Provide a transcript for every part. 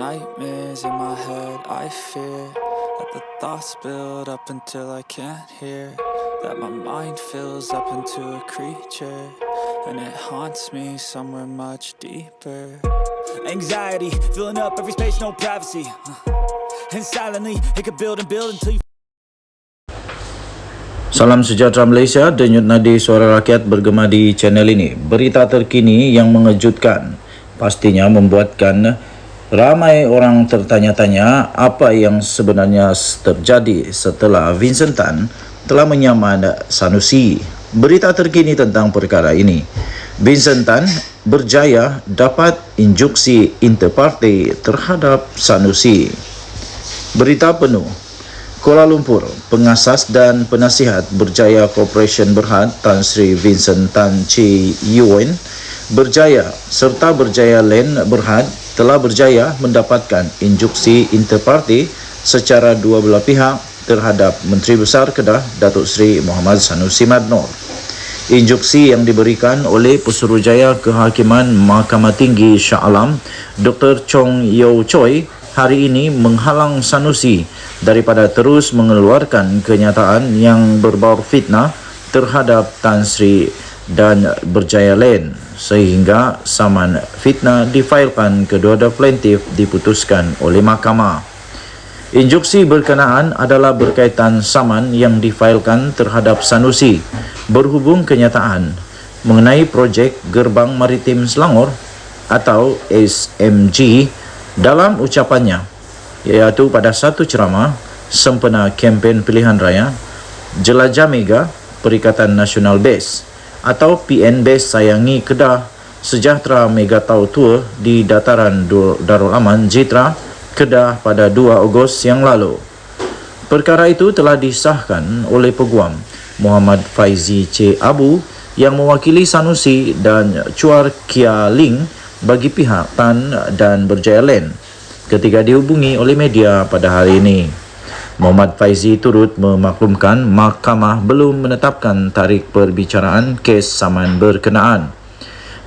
nightmares in my head, I fear that the thoughts build up until I can't hear, that my mind fills up into a creature, and it haunts me somewhere much deeper. Anxiety, filling up every space, no privacy, and silently, it could build and build until you... Salam sejahtera Malaysia, denyut nadi suara rakyat bergema di channel ini. Berita terkini yang mengejutkan pastinya membuatkan ramai orang tertanya-tanya apa yang sebenarnya terjadi setelah Vincent Tan telah menyaman Sanusi. Berita terkini tentang perkara ini. Vincent Tan berjaya dapat instruksi interparti terhadap Sanusi. Berita penuh. Kuala Lumpur, pengasas dan penasihat Berjaya Corporation Berhad Tan Sri Vincent Tan Chi Yuen Berjaya serta Berjaya Land Berhad telah berjaya mendapatkan instruksi interparti secara dua belah pihak terhadap Menteri Besar Kedah Datuk Seri Muhammad Sanusi Madnor. Instruksi yang diberikan oleh Pesuruhjaya Kehakiman Mahkamah Tinggi Shah Alam Dr. Chong Yew Choi hari ini menghalang Sanusi daripada terus mengeluarkan kenyataan yang berbau fitnah terhadap Tan Sri dan Berjaya Land sehingga saman fitnah difailkan kedua-dua plaintiff diputuskan oleh mahkamah. Instruksi berkenaan adalah berkaitan saman yang difailkan terhadap Sanusi berhubung kenyataan mengenai projek Gerbang Maritim Selangor atau SMG dalam ucapannya, iaitu pada satu ceramah sempena kempen pilihan raya Jelajah Mega Perikatan Nasional Base atau PN Base Sayangi Kedah Sejahtera Mega Tau Tour di Dataran Darul Aman Jitra Kedah pada 2 Ogos yang lalu. Perkara itu telah disahkan oleh Peguam Muhammad Faizi C. Abu yang mewakili Sanusi dan Chuar Kia Ling bagi pihak Tan dan Berjaya Land ketika dihubungi oleh media pada hari ini. Muhammad Faizi turut memaklumkan mahkamah belum menetapkan tarikh perbicaraan kes saman berkenaan.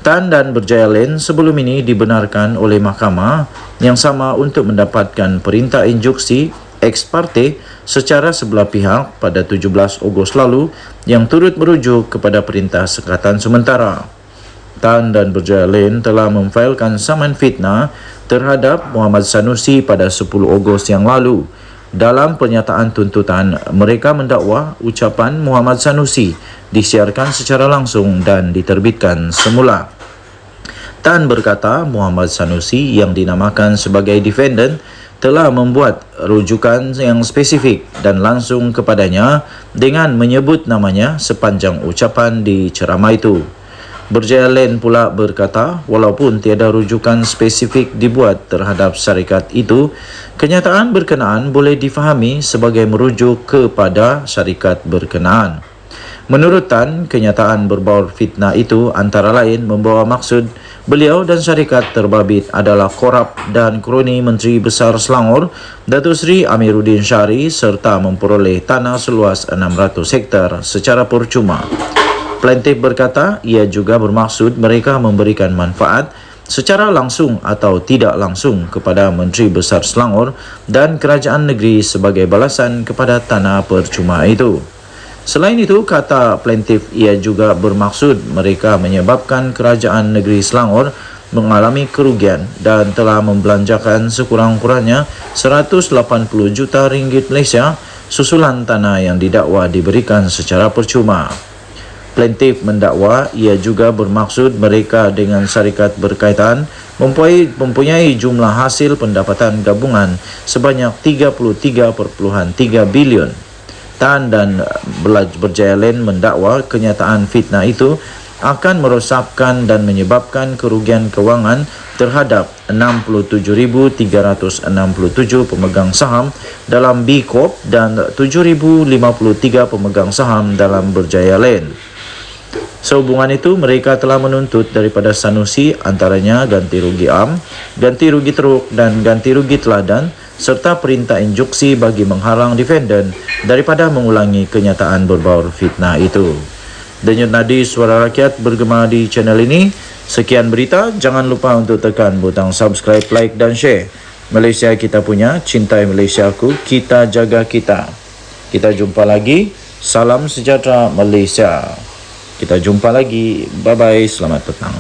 Tan dan Berjaya Land sebelum ini dibenarkan oleh mahkamah yang sama untuk mendapatkan perintah instruksi ex parte secara sebelah pihak pada 17 Ogos lalu yang turut merujuk kepada perintah sekatan sementara. Tan dan Berjaya Land telah memfailkan saman fitnah terhadap Muhammad Sanusi pada 10 Ogos yang lalu. Dalam pernyataan tuntutan, mereka mendakwa ucapan Muhammad Sanusi disiarkan secara langsung dan diterbitkan semula. Tan berkata Muhammad Sanusi yang dinamakan sebagai defendant telah membuat rujukan yang spesifik dan langsung kepadanya dengan menyebut namanya sepanjang ucapan di ceramah itu. Berjaya Land pula berkata walaupun tiada rujukan spesifik dibuat terhadap syarikat itu, kenyataan berkenaan boleh difahami sebagai merujuk kepada syarikat berkenaan. Menurut Tan, kenyataan berbau fitnah itu antara lain membawa maksud beliau dan syarikat terbabit adalah korup dan kroni Menteri Besar Selangor Datuk Seri Amiruddin Syari serta memperoleh tanah seluas 600 hektar secara percuma. Plaintiff berkata ia juga bermaksud mereka memberikan manfaat secara langsung atau tidak langsung kepada Menteri Besar Selangor dan kerajaan negeri sebagai balasan kepada tanah percuma itu. Selain itu, kata plaintiff, ia juga bermaksud mereka menyebabkan kerajaan negeri Selangor mengalami kerugian dan telah membelanjakan sekurang-kurangnya 180 juta ringgit Malaysia susulan tanah yang didakwa diberikan secara percuma. Plaintiff mendakwa ia juga bermaksud mereka dengan syarikat berkaitan mempunyai jumlah hasil pendapatan gabungan sebanyak 33.3 bilion. Tan dan Berjaya Land mendakwa kenyataan fitnah itu akan merosakkan dan menyebabkan kerugian kewangan terhadap 67,367 pemegang saham dalam B Corp dan 7,053 pemegang saham dalam Berjaya Land. Sehubungan itu, mereka telah menuntut daripada Sanusi antaranya ganti rugi am, ganti rugi teruk dan ganti rugi teladan serta perintah instruksi bagi menghalang defendant daripada mengulangi kenyataan berbau fitnah itu. Denyut nadi suara rakyat bergema di channel ini. Sekian berita, jangan lupa untuk tekan butang subscribe, like dan share. Malaysia kita punya, cintai Malaysiaku, kita jaga kita. Kita jumpa lagi. Salam sejahtera Malaysia. Kita jumpa lagi. Bye-bye. Selamat petang.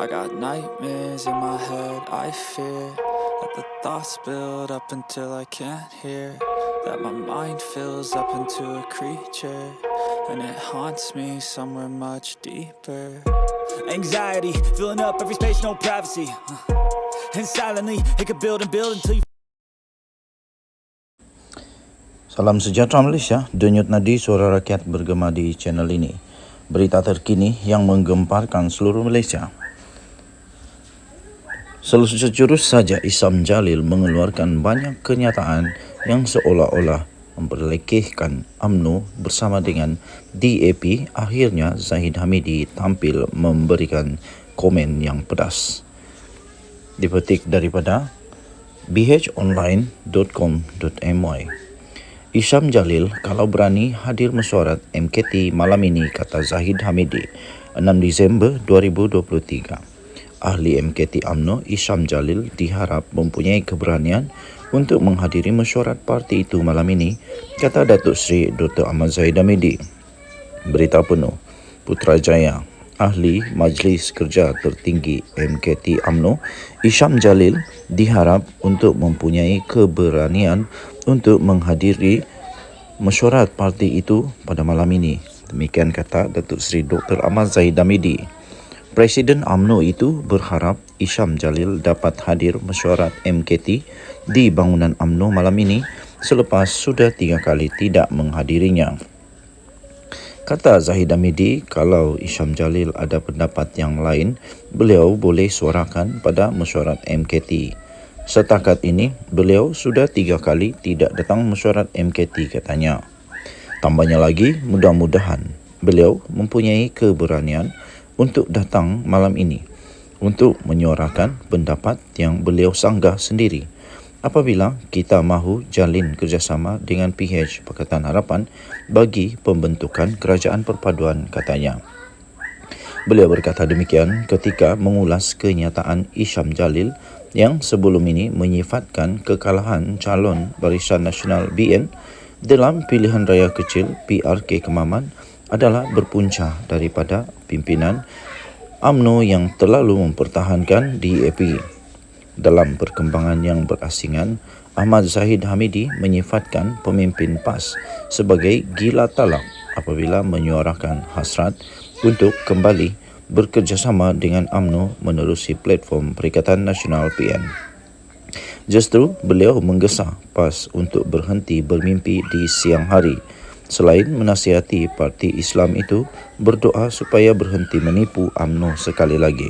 I got nightmares in my head, I fear that the thoughts build up until I can't hear, that my mind fills up into a creature, and it haunts me somewhere much deeper. Anxiety, filling up every space, no privacy, and silently, it could build and build until you... Salam sejahtera Malaysia, denyut nadi suara rakyat bergema di channel ini. Berita terkini yang menggemparkan seluruh Malaysia. Sejurus saja Isham Jalil mengeluarkan banyak kenyataan yang seolah-olah memperlekehkan UMNO bersama dengan DAP. Akhirnya Zahid Hamidi tampil memberikan komen yang pedas. Dipetik daripada bhonline.com.my. Isham Jalil kalau berani hadir mesyuarat MKT malam ini, kata Zahid Hamidi, 6 Disember 2023. Ahli MKT UMNO Isham Jalil diharap mempunyai keberanian untuk menghadiri mesyuarat parti itu malam ini, kata Datuk Seri Dr. Ahmad Zahid Hamidi. Berita penuh. Putrajaya. Ahli Majlis Kerja Tertinggi MKT UMNO Isham Jalil diharap untuk mempunyai keberanian untuk menghadiri mesyuarat parti itu pada malam ini. Demikian kata Datuk Seri Dr. Ahmad Zahid Hamidi. Presiden UMNO itu berharap Isham Jalil dapat hadir mesyuarat MKT di bangunan UMNO malam ini selepas sudah 3 kali tidak menghadirinya. Kata Zahid Hamidi, kalau Isham Jalil ada pendapat yang lain, beliau boleh suarakan pada mesyuarat MKT. Setakat ini, beliau sudah 3 kali tidak datang mesyuarat MKT, katanya. Tambahnya lagi, mudah-mudahan beliau mempunyai keberanian untuk datang malam ini untuk menyuarakan pendapat yang beliau sanggah sendiri apabila kita mahu jalin kerjasama dengan PH Pakatan Harapan bagi pembentukan kerajaan perpaduan, katanya. Beliau berkata demikian ketika mengulas kenyataan Isham Jalil yang sebelum ini menyifatkan kekalahan calon Barisan Nasional BN dalam pilihan raya kecil PRK Kemaman adalah berpunca daripada pimpinan UMNO yang terlalu mempertahankan DAP. Dalam perkembangan yang berasingan, Ahmad Zahid Hamidi menyifatkan pemimpin PAS sebagai gila talak apabila menyuarakan hasrat untuk kembali bekerjasama dengan UMNO menerusi platform Perikatan Nasional PN. Justru beliau menggesa PAS untuk berhenti bermimpi di siang hari. Selain menasihati parti Islam itu berdoa supaya berhenti menipu UMNO sekali lagi.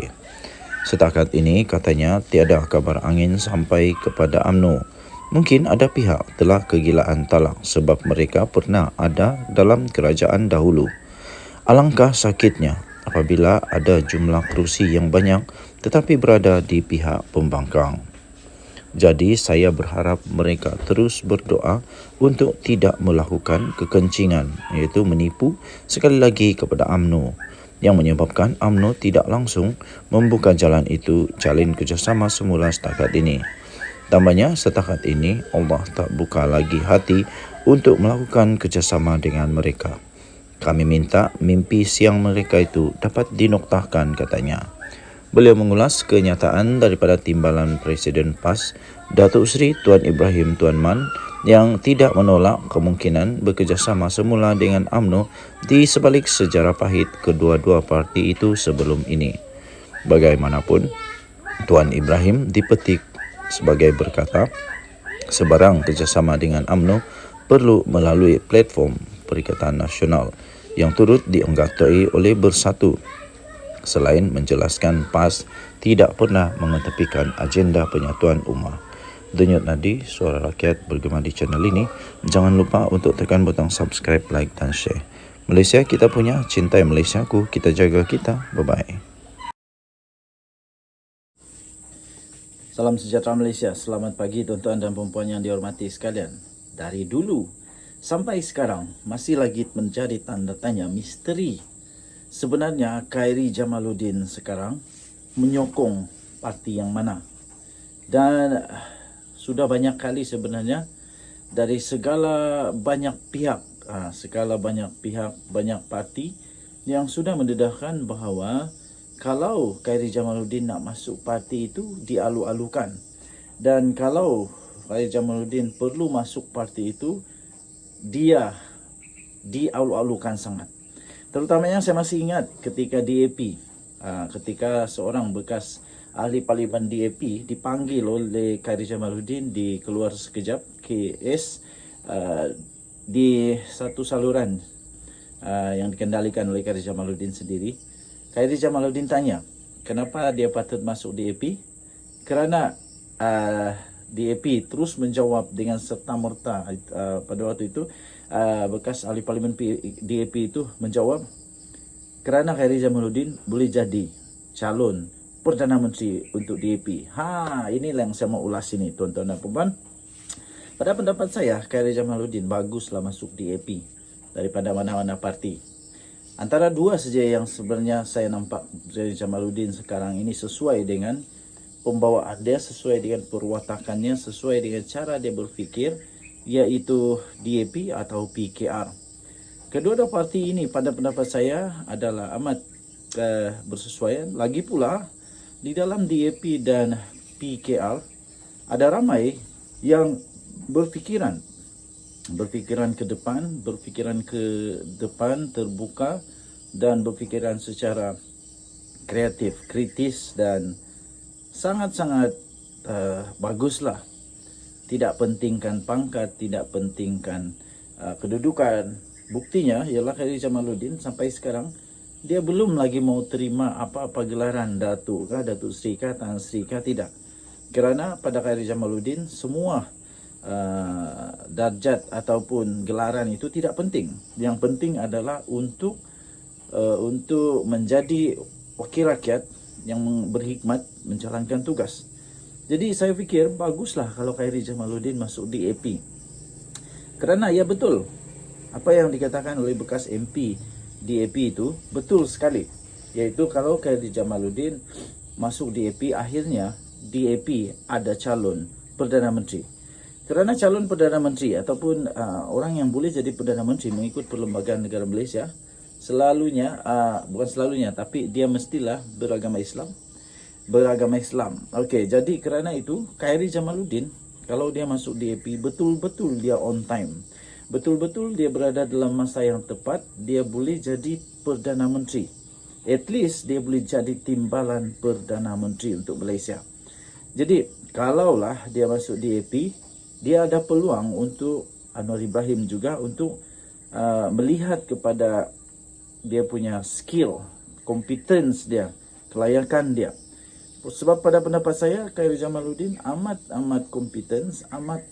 Setakat ini, katanya, tiada kabar angin sampai kepada UMNO. Mungkin ada pihak telah kegilaan talak sebab mereka pernah ada dalam kerajaan dahulu. Alangkah sakitnya apabila ada jumlah kerusi yang banyak tetapi berada di pihak pembangkang. Jadi saya berharap mereka terus berdoa untuk tidak melakukan kekencingan, iaitu menipu sekali lagi kepada UMNO yang menyebabkan UMNO tidak langsung membuka jalan itu jalin kerjasama semula setakat ini. Tambahnya, setakat ini Allah tak buka lagi hati untuk melakukan kerjasama dengan mereka. Kami minta mimpi siang mereka itu dapat dinoktahkan, katanya. Beliau mengulas kenyataan daripada timbalan Presiden PAS, Datuk Seri Tuan Ibrahim Tuan Man, yang tidak menolak kemungkinan bekerjasama semula dengan UMNO di sebalik sejarah pahit kedua-dua parti itu sebelum ini. Bagaimanapun, Tuan Ibrahim dipetik sebagai berkata, sebarang kerjasama dengan UMNO perlu melalui platform Perikatan Nasional yang turut dianggotai oleh Bersatu. Selain menjelaskan PAS tidak pernah mengetepikan agenda penyatuan ummah. Denyut nadi suara rakyat bergema di channel ini. Jangan lupa untuk tekan butang subscribe, like dan share. Malaysia kita punya, cintai Malaysiaku, kita jaga kita. Bye-bye. Salam sejahtera Malaysia. Selamat pagi tuan-tuan dan puan-puan yang dihormati sekalian. Dari dulu sampai sekarang masih lagi menjadi tanda tanya misteri. Sebenarnya Khairi Jamaluddin sekarang menyokong parti yang mana? Dan sudah banyak kali sebenarnya dari segala banyak pihak, banyak parti yang sudah mendedahkan bahawa kalau Khairi Jamaluddin nak masuk parti itu dialu-alukan. Dan kalau Khairi Jamaluddin perlu masuk parti itu, dia dialu-alukan sangat. Terutamanya saya masih ingat ketika DAP, ketika seorang bekas ahli parlimen DAP dipanggil oleh Khairi Jamaluddin di Keluar Sekejap KS di satu saluran yang dikendalikan oleh Khairi Jamaluddin sendiri. Khairi Jamaluddin tanya, kenapa dia patut masuk DAP? Kerana DAP terus menjawab dengan serta-merta. Pada waktu itu, bekas ahli parlimen DAP itu menjawab, kerana Khairi Jamaluddin boleh jadi calon Perdana Menteri untuk DAP. Inilah yang saya mau ulas ini, tuan-tuan dan puan. Pada pendapat saya, Khairi Jamaluddin baguslah masuk DAP daripada mana-mana parti. Antara dua saja yang sebenarnya saya nampak Khairi Jamaluddin sekarang ini sesuai dengan pembawaan dia, sesuai dengan perwatakannya, sesuai dengan cara dia berfikir, iaitu DAP atau PKR. Kedua-dua parti ini pada pendapat saya adalah amat bersesuaian. Lagi pula di dalam DAP dan PKR ada ramai yang berfikiran ke depan, terbuka dan berfikiran secara kreatif, kritis dan sangat-sangat baguslah. Tidak pentingkan pangkat, tidak pentingkan kedudukan. Buktinya ialah Khairi Jamaluddin sampai sekarang dia belum lagi mau terima apa-apa gelaran Datuk Sri kah, Tan Sri kah, tidak. Kerana pada Khairi Jamaluddin semua darjat ataupun gelaran itu tidak penting. Yang penting adalah untuk menjadi wakil rakyat yang berhikmat menjalankan tugas. Jadi saya fikir baguslah kalau Khairi Jamaluddin masuk DAP. Kerana ya betul apa yang dikatakan oleh bekas MP DAP itu betul sekali. Iaitu kalau Khairi Jamaluddin masuk DAP, akhirnya DAP ada calon Perdana Menteri. Kerana calon Perdana Menteri ataupun orang yang boleh jadi Perdana Menteri mengikut Perlembagaan Negara Malaysia, bukan selalunya, tapi dia mestilah beragama Islam. Okey, jadi kerana itu Khairi Jamaluddin kalau dia masuk DAP, betul-betul dia on time. Betul-betul dia berada dalam masa yang tepat, dia boleh jadi Perdana Menteri. At least dia boleh jadi timbalan Perdana Menteri untuk Malaysia. Jadi kalaulah dia masuk DAP, dia ada peluang untuk Anwar Ibrahim juga untuk melihat kepada dia punya skill, competence dia, kelayakan dia. Sebab pada pendapat saya, Khairi Jamaluddin amat competence, amat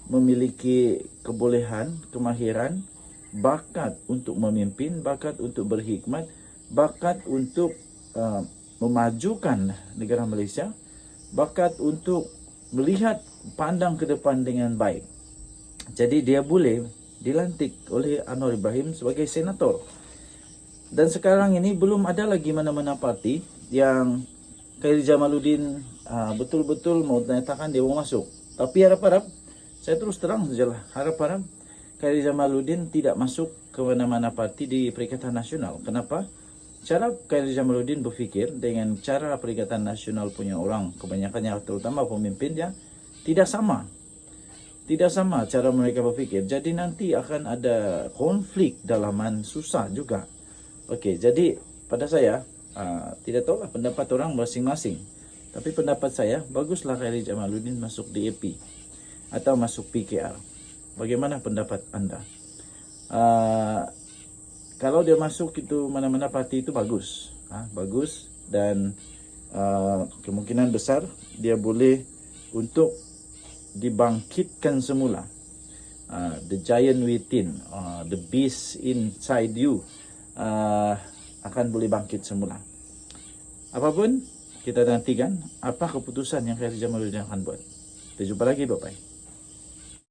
memiliki kebolehan, kemahiran, bakat untuk memimpin, bakat untuk berhikmat, bakat untuk memajukan negara Malaysia, bakat untuk melihat pandang ke depan dengan baik. Jadi dia boleh dilantik oleh Anwar Ibrahim sebagai senator. Dan sekarang ini belum ada lagi mana-mana parti yang Khairi Jamaluddin betul-betul mau menyatakan dia mau masuk. Tapi harap-harap, saya terus terang sajalah, harap-harap Khairi Jamaluddin tidak masuk ke mana-mana parti di Perikatan Nasional. Kenapa? Cara Khairi Jamaluddin berfikir dengan cara Perikatan Nasional punya orang, kebanyakannya terutama pemimpinnya, tidak sama. Tidak sama cara mereka berfikir. Jadi nanti akan ada konflik dalaman, susah juga. Okey, jadi pada saya, tidak tahulah pendapat orang masing-masing. Tapi pendapat saya, baguslah Khairi Jamaluddin masuk DAP atau masuk PKR. Bagaimana pendapat anda? Kalau dia masuk itu mana-mana parti itu bagus, bagus, dan kemungkinan besar dia boleh untuk dibangkitkan semula. The giant within, the beast inside you akan boleh bangkit semula. Apapun, kita nantikan apa keputusan yang Khairil Jamaluddin akan buat. Kita jumpa lagi, bye-bye.